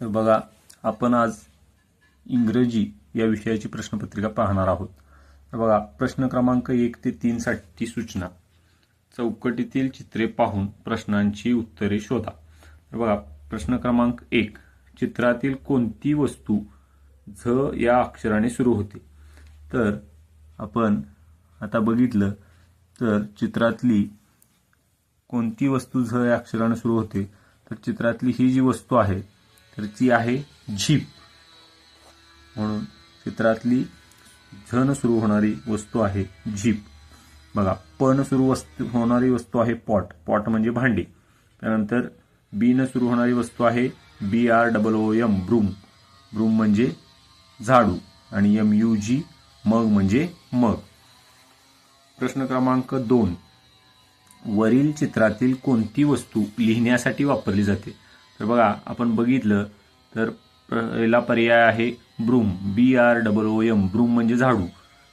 तर बघा, आपण आज इंग्रजी या विषयाची प्रश्नपत्रिका पाहणार आहोत. तर बघा, प्रश्न क्रमांक 1 ते 3 साठी सूचना. चौकटीतील चित्रे पाहून प्रश्नांची उत्तरे शोधा. तर बघा, प्रश्न क्रमांक 1, चित्रातील कोणती वस्तू झ या अक्षराने सुरू होते? तर आपण आता बघितलं तर चित्रातली कोणती वस्तू झ या अक्षराने सुरू होते, तर चित्रातली ही जी वस्तू आहे तर ती आहे झीप. म्हणून चित्रातली झ न सुरू होणारी वस्तू आहे झीप. बघा, प न सुरू होणारी वस्तू आहे पॉट. पॉट म्हणजे भांडी. त्यानंतर बी न सुरू होणारी वस्तू आहे BROOM, ब्रूम. ब्रूम म्हणजे झाडू. आणि MUG मग म्हणजे मग. प्रश्न क्रमांक 2, वरील चित्रातील कोणती वस्तू लिहिण्यासाठी वापरली जाते? तर बघा, आपण बघितलं तर पहिला पर्याय आहे ब्रूम. BROOM, ब्रूम म्हणजे झाडू.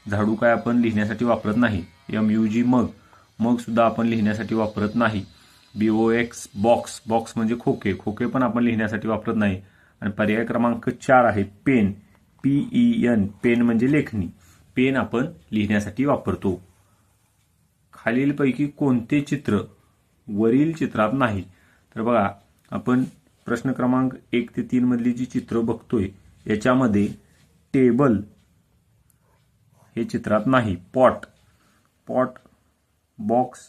झाडू काय आपण लिहिण्यासाठी वापरत नाही. MUG मग. मग सुद्धा आपण लिहिण्यासाठी वापरत नाही. BOX box. बॉक्स म्हणजे खोके. खोके पण आपण लिहिण्यासाठी वापरत नाही. आणि पर्याय क्रमांक 4 आहे पेन. PEN, पेन म्हणजे लेखणी. पेन आपण लिहिण्यासाठी वापरतो. खालीलपैकी कोणते चित्र वरील चित्रात नाही? तर बघा, आपण प्रश्न क्रमांक 1 ते 3 मधली जी चित्र बघतोय याच्यामध्ये टेबल हे चित्रात नाही. पॉट, बॉक्स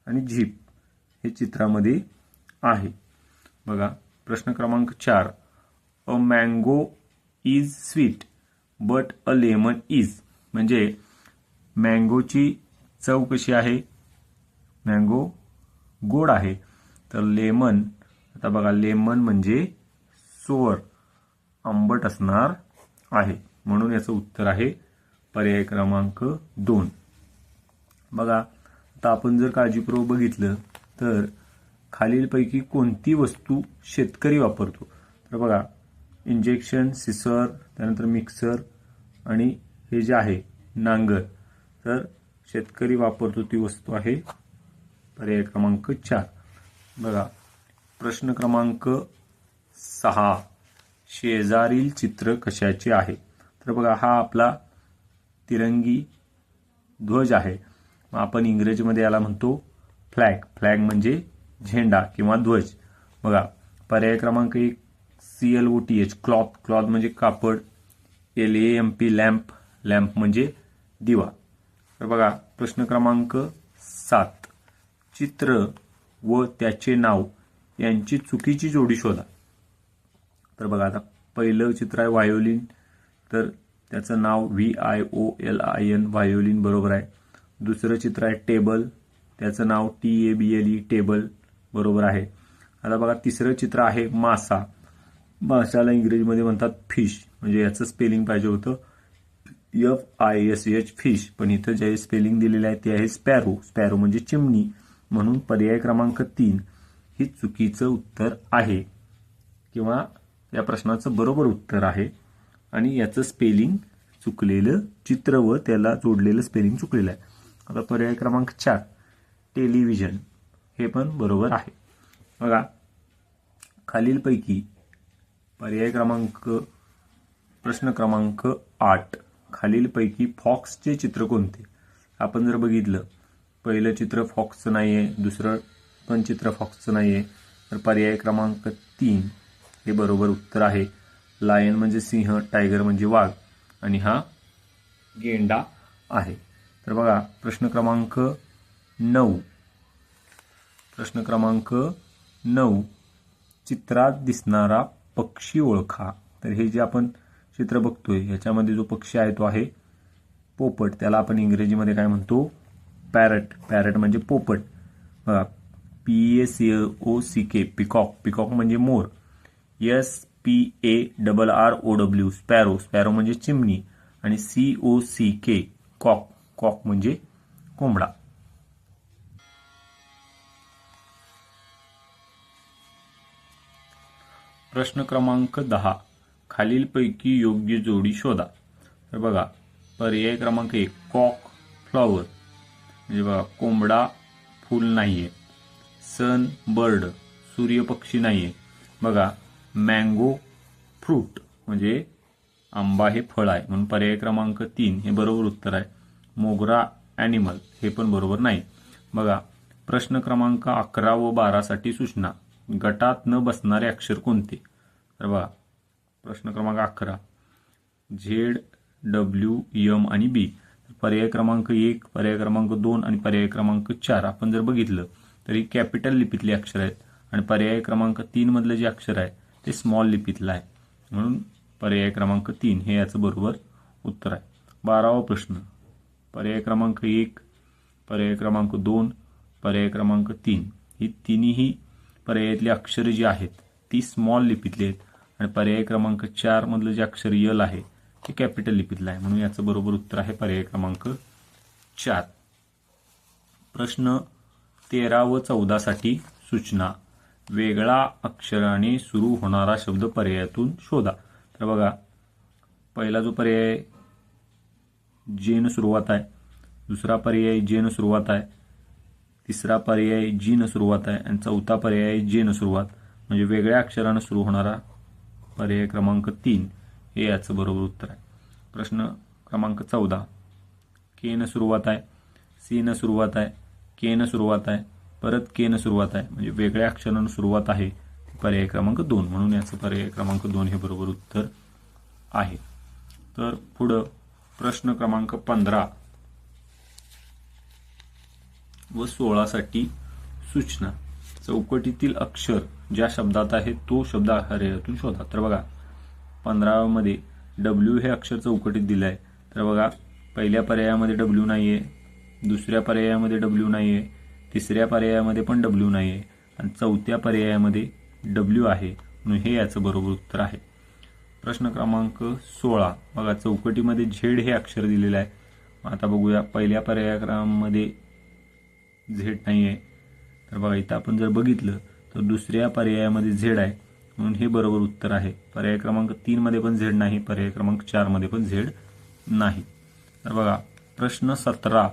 आणि झीप हे चित्रामध्ये आहे. बघा, प्रश्न क्रमांक 4, a mango is sweet but a lemon is. म्हणजे मँगोची चव कशी आहे? मँगो गोड आहे. तर लेमन, आता बघा, लेमन म्हणजे सोअर, आंबट असणार आहे. म्हणून याचं उत्तर आहे पर्याय क्रमांक 2. बघा, आता आपण जर काळजीपूर्वक बघितलं तर खालीलपैकी कोणती वस्तू शेतकरी वापरतो? तर बघा, इंजेक्शन, सिसर, त्यानंतर मिक्सर आणि हे जे आहे नांगर. तर शेतकरी वापरतो ती वस्तू आहे पर्याय क्रमांक 4. बघा, प्रश्न क्रमांक 6, शेजारील चित्र कशाचे आहे? तर बघा, हा आपला तिरंगी ध्वज आहे. आपण इंग्रजीमध्ये याला म्हणतो फ्लॅग. फ्लॅग म्हणजे झेंडा किंवा ध्वज. बघा, पर्याय क्रमांक 1 CLOTH, क्लॉथ. क्लॉथ म्हणजे कापड. LAMP, lamp. लॅम्प म्हणजे दिवा. तर बघा, प्रश्न क्रमांक 7, चित्र व त्याचे नाव यांची चुकीची जोडी शोधा. तर बघा, आता पहिलं चित्र आहे व्हायोलिन. तर त्याचं नाव VIOLIN, व्हायोलिन बरोबर आहे. दुसरं चित्र आहे टेबल. त्याचं नाव TABLE, टेबल बरोबर आहे. आता बघा, तिसरं चित्र आहे मासा. माशाला इंग्रजीमध्ये म्हणतात फिश. म्हणजे याचं स्पेलिंग पाहिजे होतं FISH, फिश. पण इथं जे स्पेलिंग दिलेलं आहे ते आहे स्पॅरो. स्पॅरो म्हणजे चिमणी. म्हणून पर्याय क्रमांक 3 ही चुकीचं उत्तर आहे, किंवा या प्रश्नाचं बरोबर उत्तर आहे. आणि याचं स्पेलिंग चुकलेलं, चित्र व त्याला जोडलेलं स्पेलिंग चुकलेलं आहे. आता पर्याय क्रमांक 4 टेलिव्हिजन हे पण बरोबर आहे. बघा, खालीलपैकी पर्याय क्रमांक प्रश्न क्रमांक 8, खालीलपैकी फॉक्सचे चित्र कोणते? आपण जर बघितलं, पहिलं चित्र फॉक्सचं नाहीये, दुसरं पण चित्र फॉक्सचं नाहीये. तर पर्याय क्रमांक 3 हे बरोबर उत्तर आहे. लायन म्हणजे सिंह, टायगर म्हणजे वाघ आणि हा गेंडा आहे. तर बघा, प्रश्न क्रमांक 9, प्रश्न क्रमांक 9, चित्रात दिसणारा पक्षी ओळखा. तर हे जे आपण चित्र बघतोय याच्यामध्ये जो पक्षी आहे तो आहे पोपट. त्याला आपण इंग्रजीमध्ये काय म्हणतो? पॅरट. पॅरट म्हणजे पोपट. बघा, PACOCK, पिकॉक. पिकॉक म्हणजे मोर. SPARROW, sparrow. स्पॅरो म्हणजे चिमणी. आणि COCK, कॉक. कॉक म्हणजे कोंबडा. प्रश्न क्रमांक 10, खालीलपैकी योग्य जोडी शोधा. तर बघा, पर्याय क्रमांक 1 कॉक, फ्लॉवर. म्हणजे बघा, कोंबडा फूल नाहीये. सन, बर्ड, सूर्यपक्षी नाहीये. बघा, मँगो फ्रूट म्हणजे आंबा हे फळ आहे, म्हणून पर्याय क्रमांक 3 हे बरोबर उत्तर आहे. मोगरा ॲनिमल हे पण बरोबर नाही. बघा, प्रश्न क्रमांक 11 व 12 साठी सूचना. गटात न बसणारे अक्षर कोणते? तर बघा, प्रश्न क्रमांक 11 झेड, डब्ल्यू, एम आणि बी. पर्याय क्रमांक 1, पर्याय क्रमांक 2 आणि पर्याय क्रमांक 4 आपण जर बघितलं तर ही कॅपिटल लिपीतली अक्षर आहेत आणि पर्याय क्रमांक 3 मधलं जे अक्षर आहे ते स्मॉल लिपीतलं आहे, म्हणून पर्याय क्रमांक 3 हे याचं बरोबर उत्तर आहे. 12वा प्रश्न. पर्याय क्रमांक 1, पर्याय क्रमांक 2, पर्याय क्रमांक 3 ही तिन्ही पर्यायातली अक्षरे जी आहेत ती स्मॉल लिपीतली आहेत आणि पर्याय क्रमांक 4 मधलं जे अक्षर यल आहे ते कॅपिटल लिपीतलं आहे, म्हणून याचं बरोबर उत्तर आहे पर्याय क्रमांक 4. प्रश्न 13 व 14 साठी सूचना. वेगळा अक्षराने सुरू होणारा शब्द पर्यायातून शोधा. तर बघा, पहिला जो पर्याय जे न सुरुवात आहे, दुसरा पर्याय जे न सुरुवात आहे, तिसरा पर्याय जी न सुरुवात आहे आणि चौथा पर्याय जे न सुरुवात, म्हणजे वेगळ्या अक्षरानं सुरू होणारा पर्याय क्रमांक 3 हे याचं बरोबर उत्तर आहे. प्रश्न क्रमांक 14 के न सुरुवात आहे, सी न सुरुवात आहे, के न सुरुवात आहे, परत के न सुरुवात आहे, म्हणजे वेगळ्या अक्षरानं सुरुवात आहे, पर्याय क्रमांक 2, म्हणून याचं पर्याय क्रमांक 2 हे बरोबर उत्तर आहे. तर पुढं प्रश्न क्रमांक 15 व 16 साठी सूचना. चौकटीतील अक्षर ज्या शब्दात आहे तो शब्द पर्यायातून शोधा. तर बघा, 15 मध्ये डब्ल्यू हे अक्षर चौकटीत दिलं आहे. तर बघा, पहिल्या पर्यायामध्ये डब्ल्यू नाही आहे, दुसऱ्या पर्यायामध्ये डब्ल्यू नाही आहे, तिसऱ्या पर्यायामध्ये पण डब्ल्यू नाही आहे आणि चौथ्या पर्यायामध्ये डब्ल्यू आहे, म्हणून हे याचं बरोबर उत्तर आहे. प्रश्न क्रमांक 16 बघा, चौकटीमध्ये झेड हे अक्षर दिलेलं आहे. आता बघूया, पहिल्या पर्यायामध्ये झेड नाही आहे. तर बघा, इथं आपण जर बघितलं तर दुसऱ्या पर्यायामध्ये झेड आहे, म्हणून हे बरोबर उत्तर आहे. पर्याय क्रमांक 3 मध्ये पण झेड नाही, पर्याय क्रमांक 4 मध्ये पण झेड नाही. तर बघा, प्रश्न 17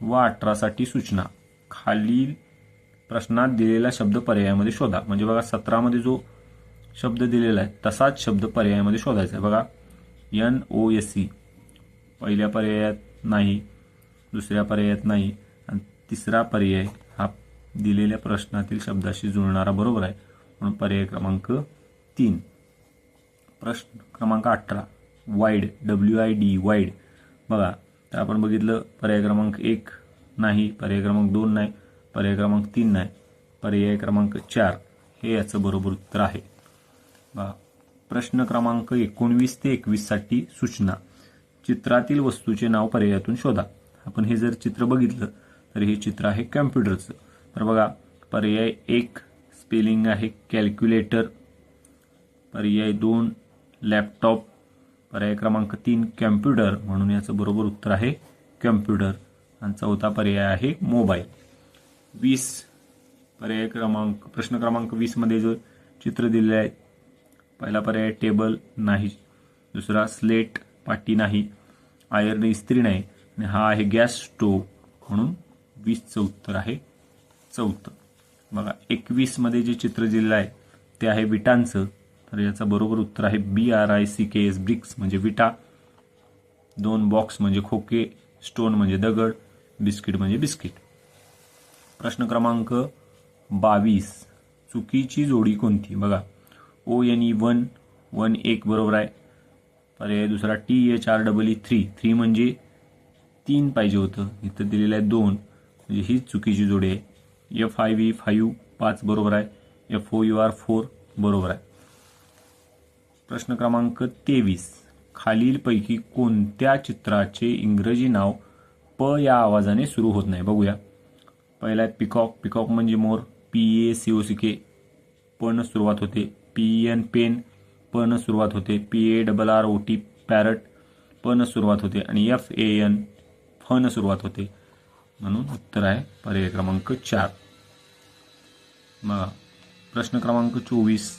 व 18 साठी सूचना. खालील प्रश्नात दिलेला शब्द पर्यायामध्ये शोधा. म्हणजे बघा, 17 मध्ये जो शब्द दिलेला आहे तसाच शब्द पर्यायामध्ये शोधायचा आहे. बघा, NOSE पहिल्या पर्यायात नाही, दुसऱ्या पर्यायात नाही आणि तिसरा पर्याय हा दिलेल्या प्रश्नातील शब्दाशी जुळणारा बरोबर आहे, म्हणून पर्याय क्रमांक 3. प्रश्न क्रमांक 18 वाईड, WID वाईड. बघा, तर आपण बघितलं पर्याय क्रमांक 1 नाही, पर्याय क्रमांक 2 नाही, पर्याय क्रमांक 3 नाही, पर्याय क्रमांक 4 हे याचं बरोबर उत्तर आहे. बघा, प्रश्न क्रमांक 19 ते 21 साठी सूचना. चित्रातील वस्तूचे नाव पर्यायातून शोधा. आपण हे जर चित्र बघितलं तर हे चित्र आहे कॅम्प्युटरचं. तर बघा, पर्याय 1 स्पेलिंग आहे कॅल्क्युलेटर, पर्याय 2 लॅपटॉप, पर्याय क्रमांक 3 कॅम्प्युटर, म्हणून याचं बरोबर उत्तर आहे कॅम्प्युटर आणि चौथा पर्याय आहे मोबाईल. 20 पर्याय क्रमांक प्रश्न क्रमांक 20 मध्ये जो चित्र दिलेलं आहे, पहिला पर्याय टेबल नाही, दुसरा स्लेट पाटी नाही, आयर्न इस्त्री नाही आणि हा आहे गॅस स्टोव्ह, म्हणून 20चं उत्तर आहे चौथं. बघा, 21 मध्ये जे चित्र दिलेलं आहे ते आहे विटांचं. तर याचं बरोबर उत्तर आहे BRICKS ब्रिक्स म्हणजे विटा, 2 बॉक्स म्हणजे खोके, स्टोन म्हणजे दगड, बिस्किट म्हणजे बिस्किट. प्रश्न क्रमांक 22 चुकीची जोडी कोणती? बघा, ONE 1 1 बरोबर आहे. पर्याय दुसरा THREE 3 म्हणजे 3 पाहिजे होतं, इथं दिलेलं आहे 2, म्हणजे ही चुकीची जोडी आहे. FIV 5 बरोबर आहे. FOUR 4 बरोबर आहे. प्रश्न क्रमांक 23 खालीलपैकी कोणत्या चित्राचे इंग्रजी नाव प या आवाजाने सुरू होत नाही? बघूया, पहिला आहे पिकॉक, पिकॉक म्हणजे मोर, PACOCK प न सुरुवात होते, PEN पेन प न सुरुवात होते, PARROT पॅरट प न सुरुवात होते आणि FAN फ न सुरुवात होते, म्हणून उत्तर आहे पर्याय क्रमांक 4. मग प्रश्न क्रमांक 24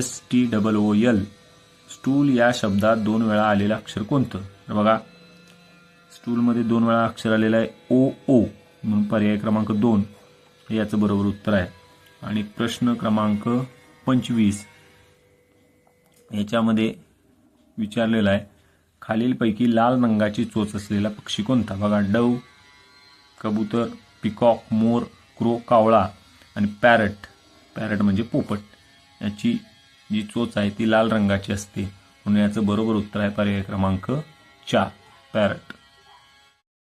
STOOL स्टूल या शब्दात 2 वेळा आलेलं अक्षर कोणतं? तर बघा, स्टूलमध्ये 2 वेळा अक्षर आलेलं आहे OO, म्हणून पर्याय क्रमांक 2 हे याचं बरोबर उत्तर आहे. आणि प्रश्न क्रमांक 25 याच्यामध्ये विचारलेलं आहे, खालीलपैकी लाल रंगाची चोच असलेला पक्षी कोणता? बघा, डव, कबूतर, पिकॉक, मोर, क्रो, कावळा आणि पॅरट. पॅरट म्हणजे पोपट. याची जी चोच आहे ती लाल रंगाची असते, म्हणून याचं बरोबर उत्तर आहे पर्याय क्रमांक 4, पॅरट.